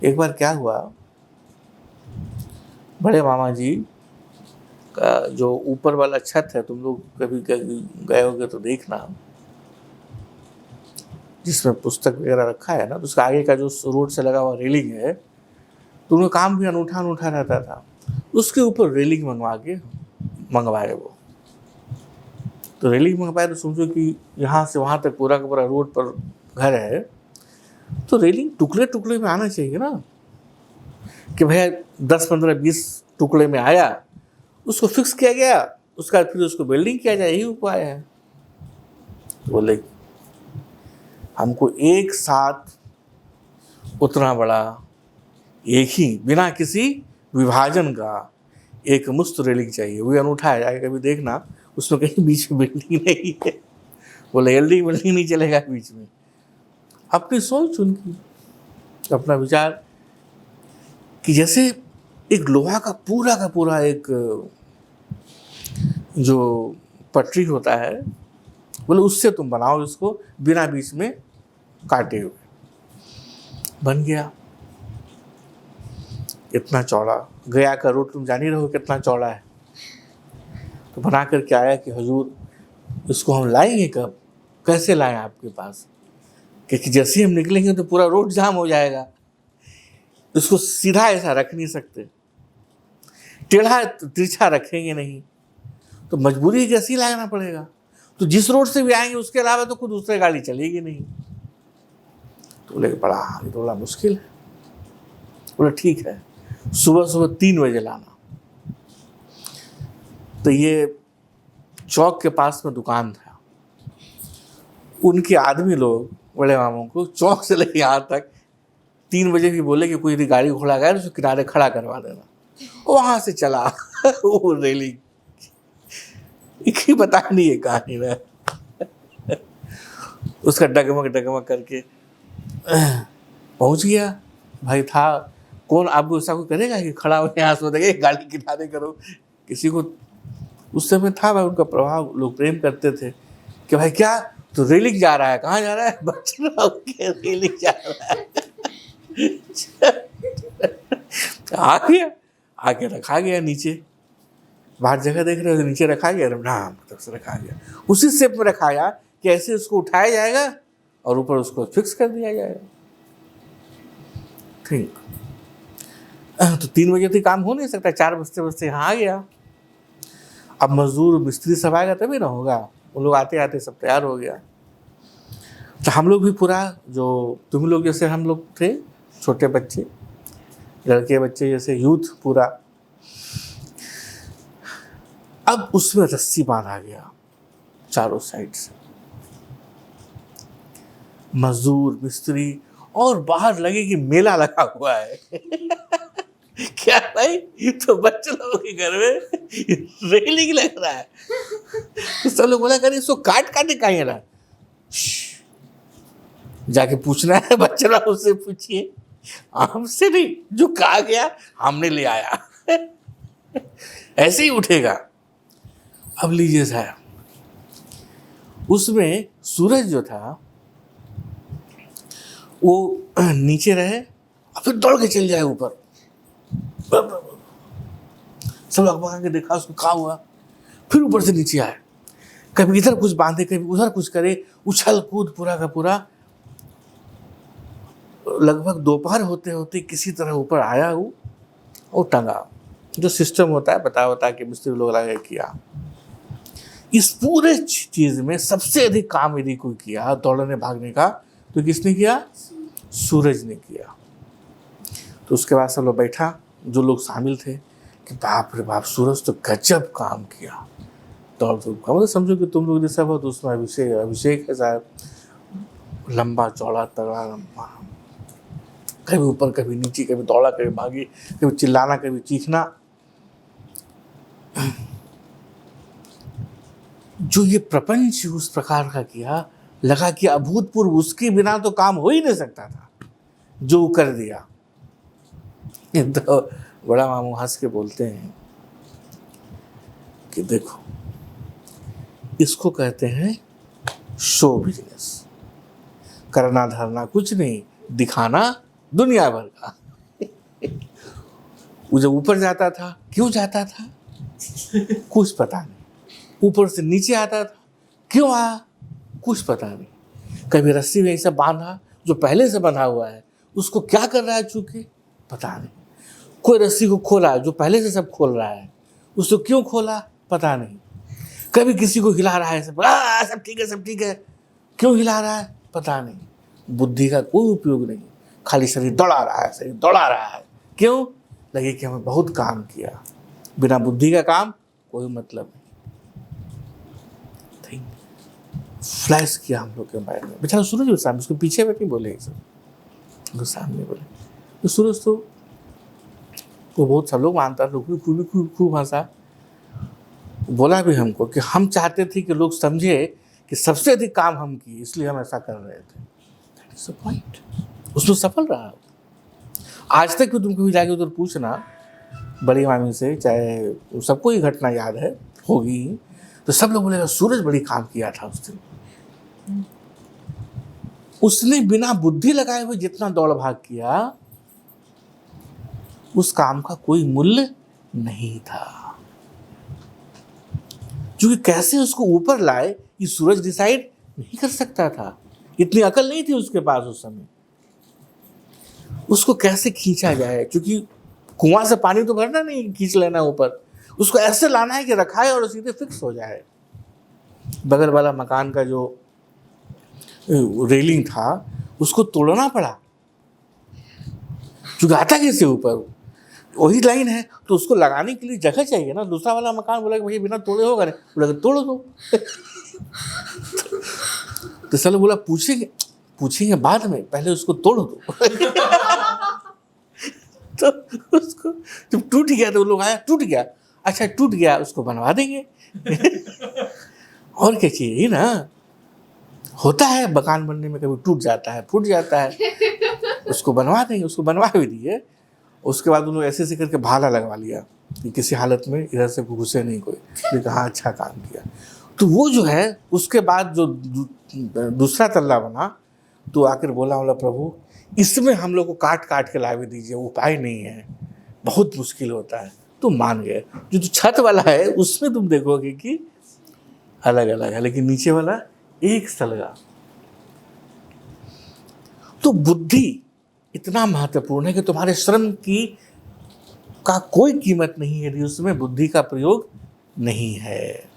एक बार क्या हुआ, बड़े मामा जी का जो ऊपर वाला छत है, तुम लोग कभी गए होगे तो देखना, जिसमें पुस्तक वगैरह रखा है ना, तो उसका आगे का जो रोड से लगा हुआ रेलिंग है, तो उनका काम भी अनूठा अनूठा रहता था। उसके ऊपर रेलिंग मंगवाए वो। तो रेलिंग मंगवाए तो समझो कि यहाँ से वहाँ तक पूरा का पूरा रोड पर घर है, तो रेलिंग टुकड़े टुकड़े में आना चाहिए ना, कि भैया 10 15 20 टुकड़े में आया, उसको फिक्स किया गया, उसका फिर उसको बिल्डिंग किया जाए, यही उपाय है। तो बोले हमको एक साथ उतना बड़ा, एक ही बिना किसी विभाजन का एक मुस्त रेलिंग चाहिए, वो अनूठा है, जाके कभी देखना, उसमें कहीं बीच में बिल्डिंग नहीं है। बोले बिल्डिंग नहीं चलेगा बीच में। अपनी सोच उनकी, अपना विचार, कि जैसे एक लोहा का पूरा एक जो पटरी होता है, बोले उससे तुम बनाओ इसको बिना बीच में काटे हुए। बन गया इतना चौड़ा, गया का रोड तुम जान ही रहो कितना चौड़ा है। तो बना करके आया कि हुजूर इसको हम लाएंगे कब, कैसे लाएं आपके पास, क्योंकि जैसे ही हम निकलेंगे तो पूरा रोड जाम हो जाएगा, इसको सीधा ऐसा रख नहीं सकते, टेढ़ा तिरछा रखेंगे नहीं, तो मजबूरी है कि ऐसे ही लाना पड़ेगा। तो जिस रोड से भी आएंगे उसके अलावा तो खुद दूसरी गाड़ी चलेगी नहीं। तो बोले ये तो बड़ा मुश्किल है। बोले ठीक है, सुबह सुबह 3 बजे लाना। तो ये चौक के पास में दुकान था, उनके आदमी लोग बड़े मामों को चौक से लेके यहाँ तक 3 बजे भी बोले कि कोई यदि गाड़ी घोड़ा गया तो उसको किनारे खड़ा करवा देना। वहां से चला वो रेलिंग की पता नहीं है कहानी में, उसका डगमग डगमग करके पहुंच गया। भाई था कौन, आपको ऐसा कोई करेगा कि खड़ा हो यहाँ सो देगा, गाड़ी किनारे करो, किसी को उस समय था भाई, उनका प्रभाव, लोग प्रेम करते थे कि भाई क्या तो रेलिंग जा रहा है, कहाँ जा रहा है, बच्चा रेलिंग जा रहा है। आ गया, आके रखा गया नीचे, बाहर जगह देख रहे हो तो नीचे रखा गया, नाम मतलब से रखा गया, उसी शेप में रखा गया कि ऐसे उसको उठाया जाएगा और ऊपर उसको फिक्स कर दिया जाएगा। ठीक, तो 3 बजे तो काम हो नहीं सकता, 4 बजते बजते यहाँ आ गया। अब मजदूर मिस्त्री सब आएगा तभी ना होगा, वो लोग आते आते सब तैयार हो गया। तो हम लोग भी पूरा, जो तुम लोग जैसे हम लोग थे छोटे बच्चे, लड़के बच्चे जैसे यूथ पूरा, अब उसमें रस्सी बांधा गया चारों साइड से, मजदूर मिस्त्री, और बाहर लगे कि मेला लगा हुआ है। क्या भाई, तो बच्चे लोगों के घर में रेलिंग लग रहा है, तो सब लोग बोला करे इसको काट काटे कहीं रहा, जाके पूछना है बच्चे लोग, उससे पूछिए, हमसे नहीं, जो कहा गया हमने ले आया। ऐसे ही उठेगा। अब लीजिए साहब, उसमें सूरज जो था वो नीचे रहे और फिर दौड़ के चल जाए ऊपर। सब अखबार के देखा उसको कहा हुआ, फिर ऊपर से नीचे आए, कभी इधर कुछ बांधे कभी उधर कुछ करे, उछल कूद पूरा का पूरा। लगभग दोपहर होते होते किसी तरह ऊपर आया वो और टंगा, जो सिस्टम होता है बता के मिस्त्री लोग लगे किया। इस पूरे चीज में सबसे अधिक काम यदि कोई किया दौड़ने भागने का तो किसने किया, सूरज ने किया। तो उसके बाद सब लोग बैठा, जो लोग शामिल थे, कि बाप रे बाप, सूरज तो गजब काम किया, दौड़ धूप का, मतलब समझो कि तुम लोग जैसा बहुत उसमें अभिषेक है साहब, लंबा चौड़ा तगड़ा लंबा, कभी ऊपर कभी नीचे, कभी दौड़ा कभी भागी, कभी चिल्लाना कभी चीखना। जो ये प्रपंच उस प्रकार का किया, लगा कि अभूतपूर्व, उसके बिना तो काम हो ही नहीं सकता था, जो कर दिया। तो बड़ा मामू हंस के बोलते हैं कि देखो इसको कहते हैं शो बिजनेस, करना धरना कुछ नहीं, दिखाना दुनिया भर का। वो जब ऊपर जाता था, क्यों जाता था कुछ पता नहीं। ऊपर से नीचे आता था, क्यों आया कुछ पता नहीं। कभी रस्सी में ऐसा बांधा जो पहले से बंधा हुआ है, उसको क्या कर रहा है चूंकि पता नहीं। कोई रस्सी को खोला जो पहले से सब खोल रहा है, उसको क्यों खोला पता नहीं। कभी किसी को हिला रहा है, सब ठीक है सब ठीक है, क्यों हिला रहा है पता नहीं। बुद्धि का कोई उपयोग नहीं, खाली शरीर दौड़ा रहा है, शरीर दौड़ा रहा है। क्यों? लगे कि हमें बहुत काम किया। बिना बुद्धि का काम कोई मतलब नहीं। फ्लैश किया हम लोग के माइंड में। बेचारा सूरज भी सामने, उसके पीछे बैठ नहीं बोले ये सब, सामने बोले। तो सूरज तो वो बहुत सब लोग मानता, लोग भी खूब हंसा। बोला भी हमको कि हम चाहते थे कि लोग समझे कि सबसे अधिक काम हम किए, इसलिए हम ऐसा कर रहे थे। That is the point. उसमें सफल रहा। आज तक भी तुम कभी जाके उधर पूछना बड़ी मामी से, चाहे सबको ही घटना याद है होगी, तो सब लोग बोलेगा सूरज बड़ी काम किया था उस दिन। उसने बिना बुद्धि लगाए हुए जितना दौड़ भाग किया, उस काम का कोई मूल्य नहीं था। क्योंकि कैसे उसको ऊपर लाए ये सूरज डिसाइड नहीं कर सकता था। इतनी अकल नहीं थी उसके पास उस समय। उसको कैसे खींचा जाए, क्योंकि कुआं से पानी तो भरना नहीं, खींच लेना ऊपर। उसको ऐसे लाना है कि रखाए और सीधे फिक्स हो जाए। बगल वाला मकान का जो रेलिंग था उसको तोड़ना पड़ा, क्योंकि आता कैसे ऊपर, वही लाइन है तो उसको लगाने के लिए जगह चाहिए ना। दूसरा वाला मकान बोला कि भैया बिना तोड़े होगा नहीं, बोला तोड़ दो। तो साला बोला पूछेंगे बाद में, पहले उसको तोड़ दो। तो उसको जब टूट गया तो लोग आया, टूट गया, अच्छा टूट गया उसको बनवा देंगे। और क्या चाहिए ना, होता है मकान बनने में, कभी टूट जाता है फूट जाता है, उसको बनवा देंगे। उसको बनवा भी दिए। उसके बाद उन्होंने ऐसे करके भाला लगवा लिया कि किसी हालत में इधर से घुसे नहीं कोई। ये कहा अच्छा काम किया। तो वो जो है उसके बाद जो दूसरा तल्ला बना, तो आकर बोला प्रभु इसमें हम लोग को काट काट के लावे दीजिए, उपाय नहीं है, बहुत मुश्किल होता है। तो मान गए। जो छत वाला है उसमें तुम देखोगे कि अलग अलग है, लेकिन नीचे वाला एक सलगा। तो बुद्धि इतना महत्वपूर्ण है कि तुम्हारे श्रम का कोई कीमत नहीं है यदि उसमें बुद्धि का प्रयोग नहीं है।